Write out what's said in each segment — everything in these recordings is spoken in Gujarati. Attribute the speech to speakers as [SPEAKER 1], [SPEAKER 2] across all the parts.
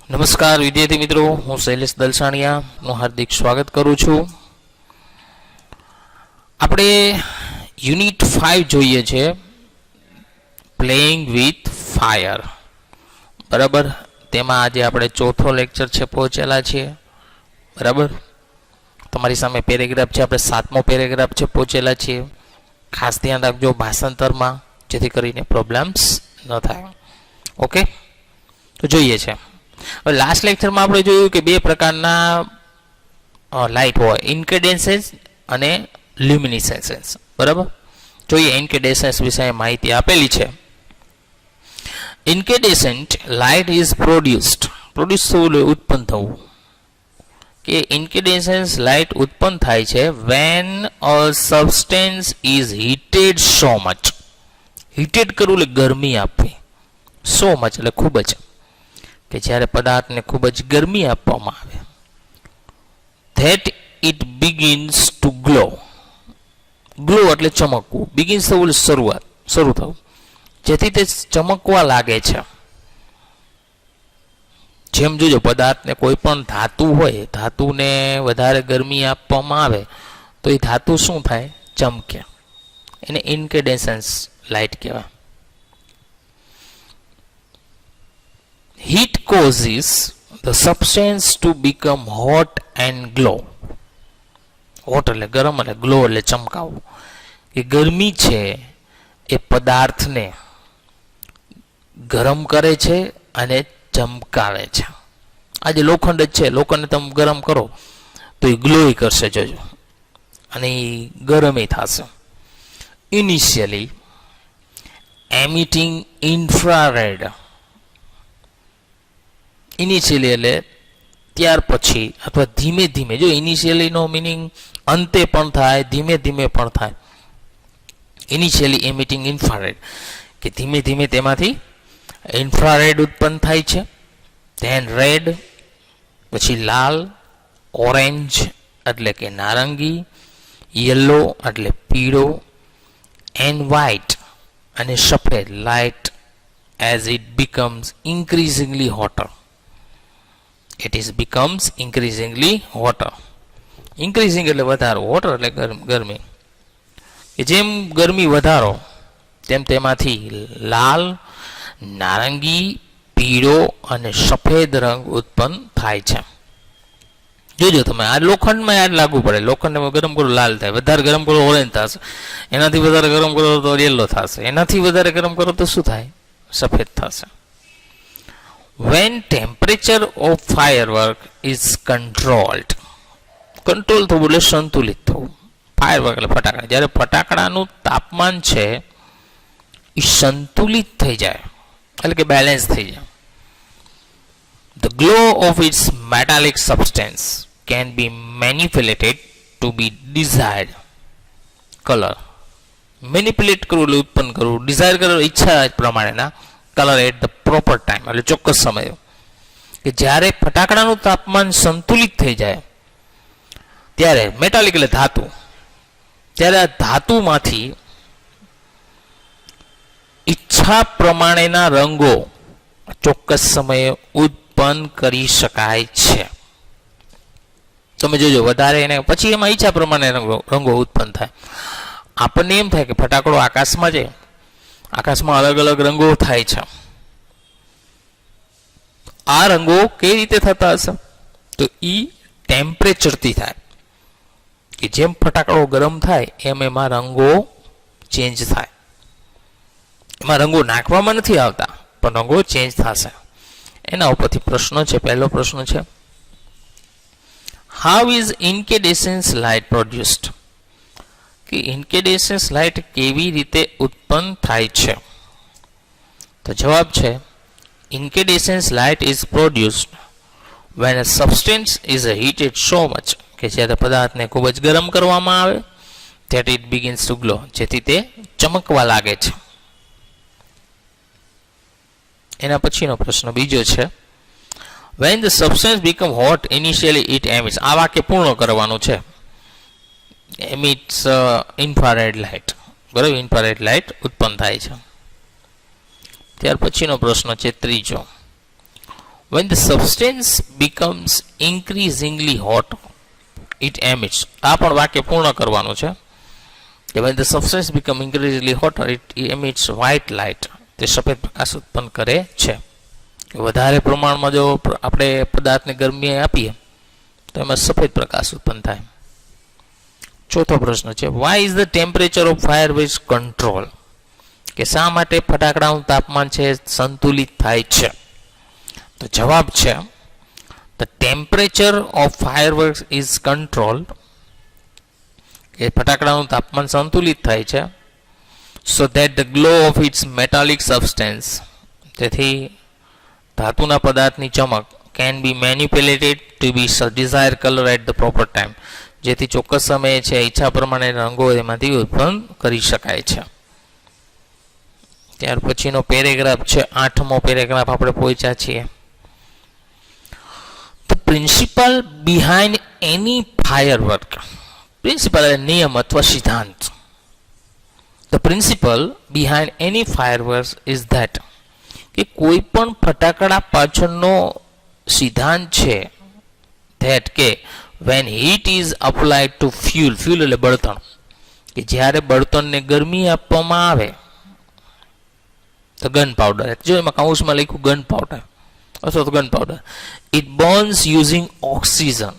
[SPEAKER 1] નમસ્કાર વિદ્યાર્થી મિત્રો, હું શૈલેષ દલસાણિયાનું હાર્દિક સ્વાગત કરું છું. આપણે યુનિટ 5 જોઈએ છે, પ્લેઇંગ વિથ ફાયર. બરાબર, તેમાં આજે આપણે ચોથો લેક્ચર છે પહોંચેલા છીએ. બરાબર, તમારી સામે પેરેગ્રાફ છે, આપણે 7મો પેરેગ્રાફ છે પહોંચેલા છીએ. ખાસ ધ્યાન રાખજો ભાષાંતરમાં, જેથી કરીને પ્રોબ્લેમ્સ ન થાય. ઓકે, તો જોઈએ છે. હવે લાસ્ટ લેક્ચરમાં આપણે જોયું કે બે પ્રકારના લાઇટ હોય, ઇન્કેડેન્સેન્સ અને લ્યુમિનિસેન્સ. બરાબર, જોઈએ ઇન્કેડેન્સેન્સ વિશે માહિતી આપેલી છે. ઇન્કેડેસન્ટ લાઇટ ઇઝ પ્રોડ્યુસ્ડ થવું, ઉત્પન્ન થવું. કે ઇન્કેડેસન્ટ લાઇટ ઉત્પન્ન થાય છે van a substance is heated so much. Heated કરવું એટલે ગરમી આપવી, સો મચ એટલે ખૂબ જ, કે જ્યારે પદાર્થને ખૂબ જ ગરમી આપવામાં આવે, that it begins to glow. Glow એટલે ચમકવું, બિગિન્સ થવું એટલે શરૂ થવું, જેથી તે ચમકવા લાગે છે. જેમ જોજો, પદાર્થને કોઈ પણ ધાતુ હોય, ધાતુને વધારે ગરમી આપવામાં આવે તો એ ધાતુ શું થાય? ચમકે. એને ઇન્કેડેસન્સ લાઇટ કહેવાય. Heat causes the substance to become hot and glow. Hot એટલે ગરમ, એટલે ગ્લો એટલે ચમકાવું. એ ગરમી છે એ પદાર્થને ગરમ કરે છે અને ચમકાવે છે. આજે લોખંડ જ છે, લોખંડને તમે ગરમ કરો તો એ ગ્લોય કરશે, જોજો, અને એ ગરમી થશે. Initially emitting infrared. ઇનિશિયલી એટલે ત્યાર પછી અથવા ધીમે ધીમે. જો ઇનિશિયલીનો મિનિંગ અંતે પણ થાય, ધીમે ધીમે પણ થાય. ઇનિશિયલી એમિટિંગ ઇન્ફ્રારેડ, કે ધીમે ધીમે તેમાંથી ઇન્ફ્રારેડ ઉત્પન્ન થાય છે. ધેન રેડ, પછી લાલ, ઓરેન્જ એટલે કે નારંગી, યલો એટલે પીળો, એન્ડ વ્હાઇટ અને સફેદ light as it becomes ઇન્ક્રીઝિંગલી હોટર. It is becomes increasingly hotter. Increasing એટલે વધારો, hotter એટલે ગરમી. કે જેમ ગરમી વધારો તેમ તેમાંથી લાલ, નારંગી, પીળો અને સફેદ રંગ ઉત્પન્ન થાય છે. જોજો તમે, આ લોખંડમાં યાદ લાગુ પડે. લોખંડને ગરમ કરો લાલ થાય, વધારે ગરમ કરો ઓરેન્જ થશે, એનાથી વધારે ગરમ કરો તો યલો થશે, એનાથી વધારે ગરમ કરો તો શું થાય? સફેદ થશે. When temperature of firework is controlled. Control થવું એટલે સંતુલિત થવું. ફાયરવર્ક એટલે ફટાકડા. જ્યારે ફટાકડાનું તાપમાન છે એ સંતુલિત થઈ જાય, એટલે કે બેલેન્સ થઈ જાય. The glow of its metallic substance can be manipulated to be desired color. Manipulate કરવું એટલે ઉત્પન્ન કરવું, ડિઝાયર કરવું ઈચ્છા પ્રમાણેના colour at the proper time, એટલે ચોક્કસ સમય. કે જ્યારે ફટાકડાનું તાપમાન સંતુલિત થઈ જાય ત્યારે, મેટાલિક એટલે ધાતુ, ત્યારે આ ધાતુમાંથી ઈચ્છા પ્રમાણેના રંગો ચોક્કસ સમયે ઉત્પન્ન કરી શકાય છે. તમે જોજો, વધારે એને પછી એમાં ઈચ્છા પ્રમાણે રંગો ઉત્પન્ન થાય. આપણને એમ થાય કે ફટાકડો આકાશમાં છે, આકાશમાં અલગ અલગ રંગો થાય છે. આ રંગો કઈ રીતે થતા હશે? તો એ ટેમ્પરેચરથી થાય. કે જેમ ફટાકડો ગરમ થાય એમ એમાં રંગો ચેન્જ થાય. એમાં રંગો નાખવામાં નથી આવતા, પણ રંગો ચેન્જ થશે. એના ઉપરથી પ્રશ્નો છે. પહેલો પ્રશ્ન છે, હાઉ ઇઝ ઇન્કેડેસન્સ લાઇટ પ્રોડ્યુસ્ડ? કે ઇન્કેડેસન્સ લાઇટ કેવી રીતે ઉત્પન્ન થાય છે? તો જવાબ છે, incandescence light is produced when a substance is heated so much. કે જ્યારે પદાર્થને ખૂબ જ ગરમ કરવામાં આવે, that it begins to glow, જેથી તે ચમકવા લાગે છે. એના પછીનો પ્રશ્ન બીજો છે, when the substance become hot initially it emits. આ વાક્ય પૂર્ણ કરવાનું છે. Emits infrared light. બરાબર, ઇન્ફ્રારેડ લાઇટ ઉત્પન્ન થાય છે. ત્યાર પછીનો પ્રશ્ન છે ત્રીજો, when the substance becomes increasingly hot it emits. આ પણ વાક્ય પૂર્ણ કરવાનું છે કે when the substance become increasingly hotter it emits white light. તે સફેદ પ્રકાશ ઉત્પન્ન કરે છે. વધારે પ્રમાણમાં જો આપણે પદાર્થને ગરમી આપીએ તો એમાં સફેદ પ્રકાશ ઉત્પન્ન થાય. ચોથો પ્રશ્ન છે why is the temperature of fireworks control? કે શા માટે ફટાકડાનું તાપમાન છે સંતુલિત થાય છે? તો જવાબ છે the temperature of fireworks is controlled. કે ફટાકડાનું તાપમાન સંતુલિત થાય છે so that the glow of its metallic substance, તેથી ધાતુના પદાર્થની ચમક can be manipulated to be desired color at the proper time. જેથી ચોક્કસ સમયે છે ઈચ્છા પ્રમાણે રંગો એમાંથી ઉત્પન્ન કરી શકાય છે. ત્યાર પછીનો પેરેગ્રાફ છે 8મો પેરેગ્રાફ આપણે પહોંચ્યા છીએ. The principle behind any firework. Principal નિયમ અથવા સિદ્ધાંત. The principle behind any fireworks is that કે કોઈ પણ ફટાકડા પાછળનો સિદ્ધાંત છે that કે when heat is applied to fuel એટલે બળતણ, કે જ્યારે બળતણને ગરમી આપવામાં આવે તો ગન પાવડર, જો એમાં કાઉન્સમાં લખ્યું ગન પાવડર અથવા તો gun powder, it burns using oxygen.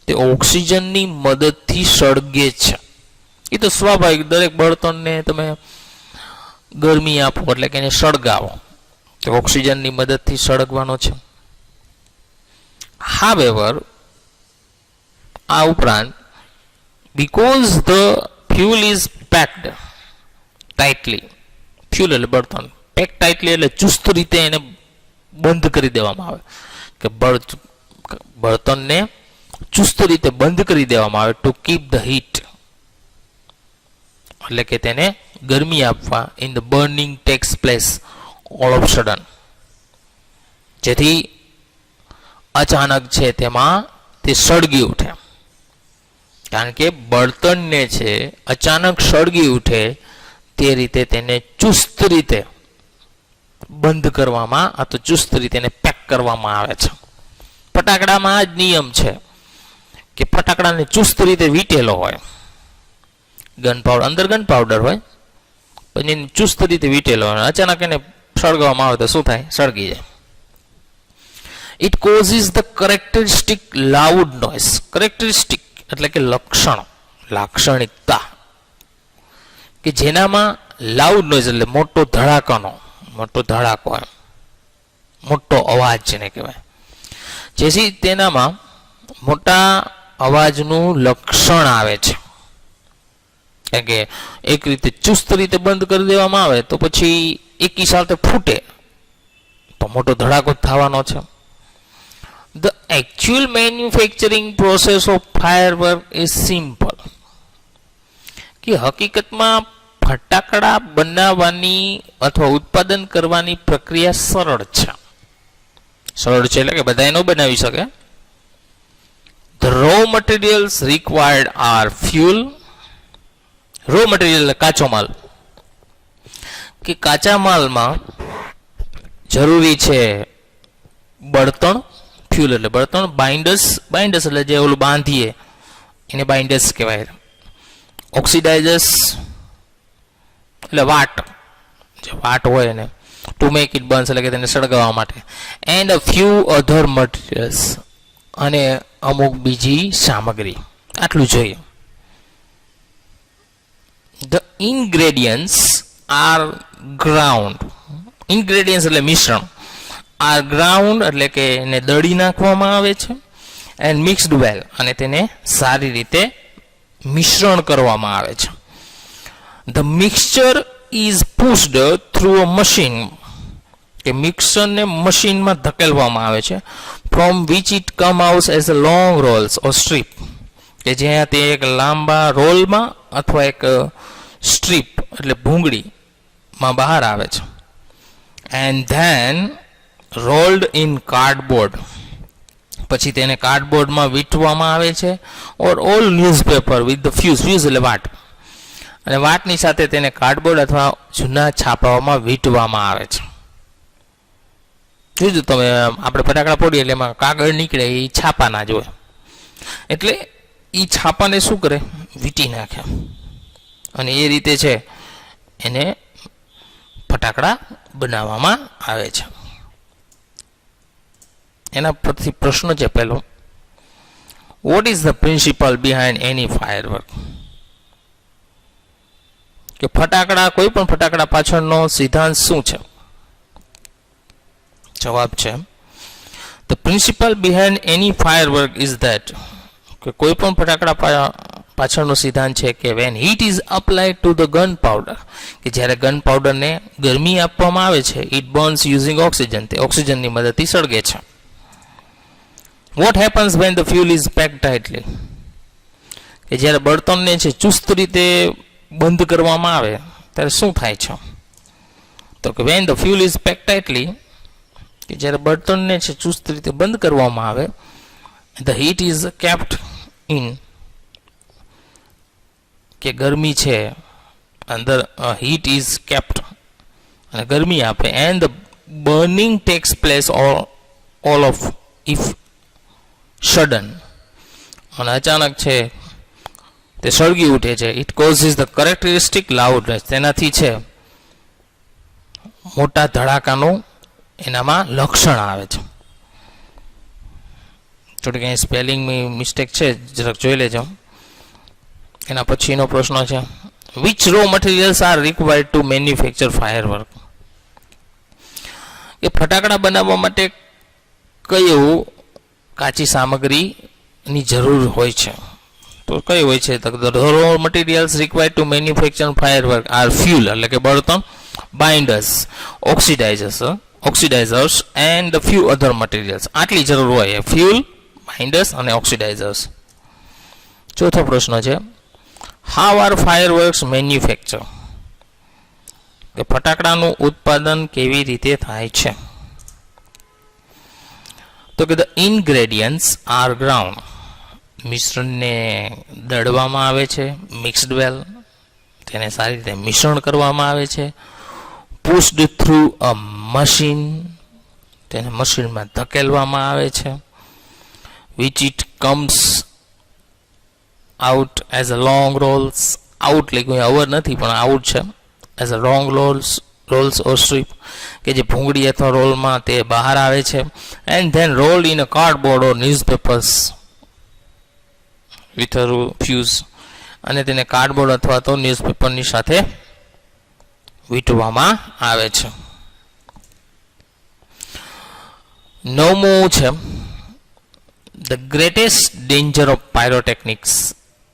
[SPEAKER 1] તે ઓક્સિજનની મદદથી સળગે છે. એ તો સ્વાભાવિક, દરેક બળતણને તમે ગરમી આપો એટલે કે એને સળગાવો તો ઓક્સિજનની મદદથી સળગવાનો છે. However, આ ઉપરાંત because the fuel is packed tightly, fuel એટલે બળતણ, પેક ટાઇટલી એટલે ચુસ્ત રીતે એને બંધ કરી દેવામાં આવે, કે બળતણને ચુસ્ત રીતે બંધ કરી દેવામાં આવે ટુ કીપ ધ હીટ, એટલે કે તેને ગરમી આપવા. In the burning tax place all of sudden, જેથી અચાનક છે તેમાં તે સળગી ઉઠે. કારણ કે બળતણને છે અચાનક સળગી ઉઠે તે રીતે તેને ચુસ્ત રીતે બંધ કરવામાં અથવા ચુસ્ત રીતે એને પેક કરવામાં આવે છે. ફટાકડામાં આ જ નિયમ છે કે ફટાકડાને ચુસ્ત રીતે વીટેલો હોય, ગન પાવડર અંદર ગન પાવડર હોય પછી એને ચુસ્ત રીતે વીટેલો હોય, અચાનક એને સળગાવવામાં આવે તો શું થાય? સળગી જાય. It causes the characteristic loud noise. Characteristic એટલે કે લક્ષણ, લાક્ષણિકતા, કે જેનામાં લાઉડ નોઇઝ એટલે મોટો ધડાકાનો, મોટો ધડાકો એમ, મોટો અવાજ જેને કહેવાય, જેથી તેનામાં મોટા અવાજનું લક્ષણ આવે છે. કારણ કે એક રીતે ચુસ્ત રીતે બંધ કરી દેવામાં આવે તો પછી એકી સાથે ફૂટે તો મોટો ધડાકો થવાનો છે. The actual manufacturing process of firework is simple. કે હકીકતમાં ફટાકડા બનાવવાની અથવા ઉત્પાદન કરવાની પ્રક્રિયા સરળ છે. સરળ છે એટલે કે બધા ન બનાવી શકે. The raw materials required are fuel. raw material એટલે કાચો માલ, કે કાચા માલમાં જરૂરી છે બળતણ, ફ્યુલ એટલે બળતણ, બાઇન્ડર્સ, બાઇન્ડર્સ એટલે જે ઓલું બાંધીએ એને બાઇન્ડર્સ કહેવાય, ઓક્સિડાઇઝર્સ એટલે વાટ, જે વાટ હોય એને, ટુ મેક ઇટ બર્ન્સ એટલે કે તેને સળગાવવા માટે, and a few other materials, અને અમુક બીજી સામગ્રી. આટલું જોઈએ. The ingredients are ground. ingredients એટલે મિશ્રણ, are ground એટલે કે એને દળી નાખવામાં આવે છે, and mixed well અને તેને સારી રીતે મિશ્રણ કરવામાં આવે છે. The mixture is pushed through a machine, કે મિક્સરને મશીનમાં ધકેલવામાં આવે છે, from which it come out as a long rolls or strip, કે જ્યાં તે એક લાંબા રોલમાં અથવા એક સ્ટ્રીપ એટલે ભૂંગળીમાં બહાર આવે છે. And then rolled in cardboard, પછી તેને કાર્ડબોર્ડમાં વીંટવામાં આવે છે, or all newspaper with the fuse, fuse એટલે વાટ, અને વાટની સાથે તેને કાર્ડબોર્ડ અથવા જૂના છાપાઓમાં વીંટવામાં આવે છે. જોજો તમે, આપણે ફટાકડા ફોડીએ એટલે એમાં કાગળ નીકળે એ છાપાના જ હોય, એટલે એ છાપાને શું કરે, વીંટી નાખે, અને એ રીતે છે એને ફટાકડા બનાવવામાં આવે છે. એના પરથી પ્રશ્ન છે પહેલો, vote is the principle behind any firework? કે ફટાકડા, કોઈ પણ ફટાકડા પાછળનો સિદ્ધાંત શું છે? જવાબ છે, the principle behind any firework is that, કે કોઈ પણ ફટાકડા પાછળનો સિદ્ધાંત છે કે when heat is applied to the gunpowder, કે જ્યારે ગન પાવડરને ગરમી આપવામાં આવે છે, ઇટ બર્ન્સ યુઝિંગ ઓક્સિજન, તે ઓક્સિજનની મદદથી સળગે છે. What happens when the fuel is packed tightly, કે જ્યારે બળતણને છે ચુસ્ત રીતે બંધ કરવામાં આવે ત્યારે શું થાય છે? તો કે when the fuel is packed tightly, કે જ્યારે બળતણને છે ચુસ્ત રીતે બંધ કરવામાં આવે, the heat is kept in, કે ગરમી છે અંદર, હીટ ઇઝ કેપ્ટ અને ગરમી આપે, and the burning tax place all of if sudden, અને અચાનક છે તે સળગી ઉઠે છે. ઇટ કોઝિસ ધ કેરેક્ટરિસ્ટિક લાઉડનેસ, તેનાથી છે મોટા ધડાકાનું એનામાં લક્ષણ આવે છે. થોડીક અહીં સ્પેલિંગ મિસ્ટેક છે, જરાક જોઈ લેજો. એના પછીનો પ્રશ્ન છે, which raw materials are required to manufacture firework, કે ફટાકડા બનાવવા માટે કયું કાચી સામગ્રીની જરૂર હોય છે? તો કઈ હોય છે? તો raw materials required to manufacture firework are fuel, એટલે કે બળતણ, binders, oxidisers and few other materials. આટલી જરૂર હોય, ફ્યુલ, બાઇન્ડર્સ અને ઓક્સિડાઇઝર્સ. ચોથો પ્રશ્ન છે, હાઉ આર ફાયરવર્ક્સ મેન્યુફેક્ચર, કે ફટાકડાનું ઉત્પાદન કેવી રીતે થાય છે? તો કે ધ ઇન્ગ્રેડિયન્ટ્સ આર ગ્રાઉન્ડ, મિશ્રણને દળવામાં આવે છે, મિક્સ્ડ વેલ, તેને સારી રીતે મિશ્રણ કરવામાં આવે છે, પુશ્ડ થ્રુ અ મશીન, તેને મશીનમાં ધકેલવામાં આવે છે, which it comes out as a long Rolls, out એટલે કોઈ અવર નથી પણ આઉટ છે, as a long Rolls or strip, કે જે ભૂંગળી અથવા રોલમાં તે બહાર આવે છે, and then rolled in a cardboard or newspapers with a fuse, અને તેને કાર્ડબોર્ડ અથવા તો ન્યૂઝપેપરની સાથે વીંટવામાં આવે છે. નવમું છે, the greatest danger of pyrotechnics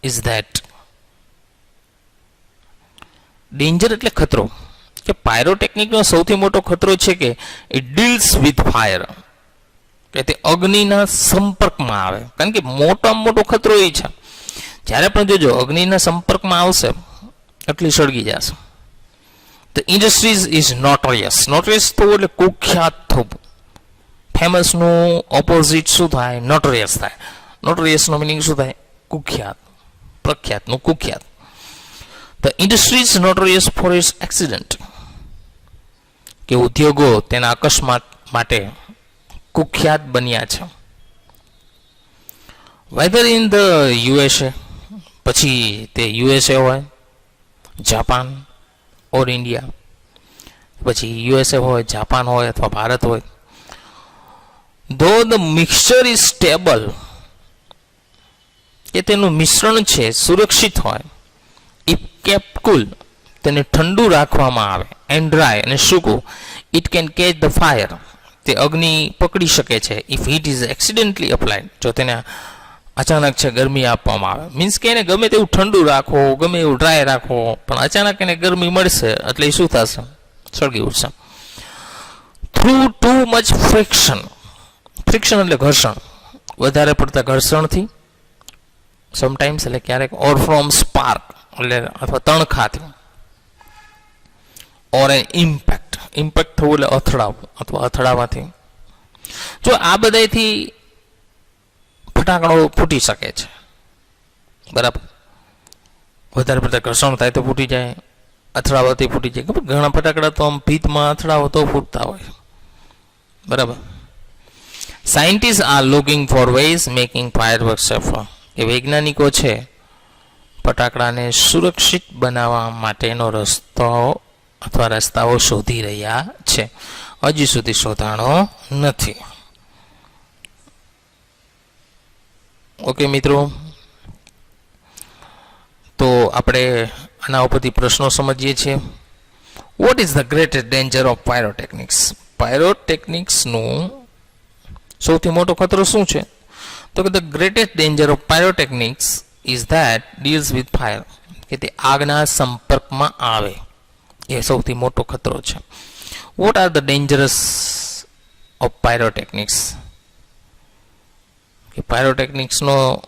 [SPEAKER 1] is that, danger એટલે ખતરો, કે પાયરોટેકનિકનો સૌથી મોટો ખતરો છે કે ઇટ ડીલ્સ વિથ ફાયર, કે તે અગ્નિના સંપર્કમાં આવે. કારણ કે મોટામાં મોટો ખતરો એ છે, જ્યારે પણ જોજો અગ્નિના સંપર્કમાં આવશે એટલી સળગી જશે. The industries is notorious, notorious તો એટલે કુખ્યાત થવું, ફેમસનું ઓપોઝિટ શું થાય? નોટોરિયસ થાય. નોટોરિયસનો મિનિંગ શું થાય? કુખ્યાત, પ્રખ્યાતનું કુખ્યાત. The industries notorious for its accident, કે ઉદ્યોગો તેના અકસ્માત માટે કુખ્યાત બન્યા છે. વેધર ઇન ધ યુએસએ, પછી તે યુએસએ હોય, જાપાન ઓર ઇન્ડિયા, પછી યુએસએ હોય, જાપાન હોય અથવા ભારત હોય, ધો ધ મિક્સચર ઇઝ સ્ટેબલ, કે તેનું મિશ્રણ છે સુરક્ષિત હોય, ઇફ કેપ્ટ કુલ, તેને ઠંડુ રાખવામાં આવે, એન્ડ ડ્રાય અને સૂકું, it can catch the fire, તે અગ્નિ પકડી શકે છે, if heat is accidentally applied, જો તેને અચાનક છે ગરમી આપવામાં આવે. મીન્સ કે એને ગમે તેવું ઠંડુ રાખો, ગમે એવું ડ્રાય રાખો, પણ અચાનક એને ગરમી મળશે એટલે શું થશે? સળગી ઉઠશે. Through too much friction, friction એટલે ઘર્ષણ, વધારે પડતા ઘર્ષણથી, સમટાઈમ્સ એટલે ક્યારેક, ઓર ફ્રોમ સ્પાર્ક એટલે અથવા તણખાથી, ઓર એન ઇમ્પેક્ટ, ઇમ્પેક્ટ થવું એટલે અથડાવવું અથવા અથડાવાથી. જો આ બધાથી ફટાકડો ફૂટી શકે છે, બરાબર. વધારે પડતા ઘર્ષણ થાય તો ફૂટી જાય, અથડાવાથી ફૂટી જાય. ઘણા ફટાકડા તો આમ ભીતમાં અથડાવો તો ફૂટતા હોય, બરાબર. Scientist are looking for ways making fireworks safer. કે વૈજ્ઞાનિકો છે ફટાકડાને સુરક્ષિત બનાવવા માટેનો રસ્તો અથવા રસ્તાઓ શોધી રહ્યા છે. હજી સુધી શોધાણો નથી. ઓકે મિત્રો, તો આપણે આના ઉપરથી પ્રશ્નો સમજીએ છીએ. What is the greatest danger of pyrotechnics? પાયરોટેકનિક્સનું સૌથી મોટો ખતરો શું છે? તો કે the greatest danger of pyrotechnics is that deals with fire. કે તે આગના સંપર્કમાં આવે એ સૌથી મોટો ખતરો છે. What are the dangerous of pyrotechnics? કે પાયરોટેકનિક્સનો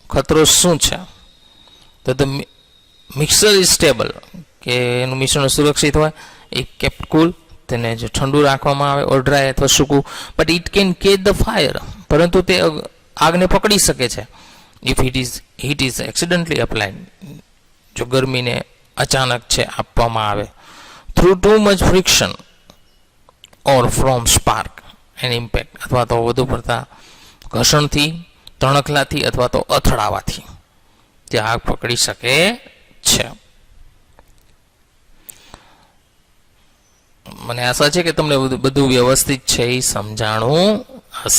[SPEAKER 1] ખતરો શું છે? તો ધ મિક્સર ઇઝ સ્ટેબલ. કે એનું મિશ્રણ સુરક્ષિત હોય, એ કેપ્ટ કુલ, તેને જો ઠંડુ રાખવામાં આવે ઓર ડ્રાય અથવા સૂકું, but it can catch the fire. પરંતુ તે આગને પકડી શકે છે. If heat is accidentally applied. જો ગરમીને અચાનક છે આપવામાં આવે. Through too much friction or from spark and impact. અથવા તો વધુ પડતા ઘર્ષણથી, તણખલાથી અથવા તો અથડાવાથી તે આગ પકડી શકે છે. મને આશા છે કે તમને બધું વ્યવસ્થિત છે એ સમજાણું હશે.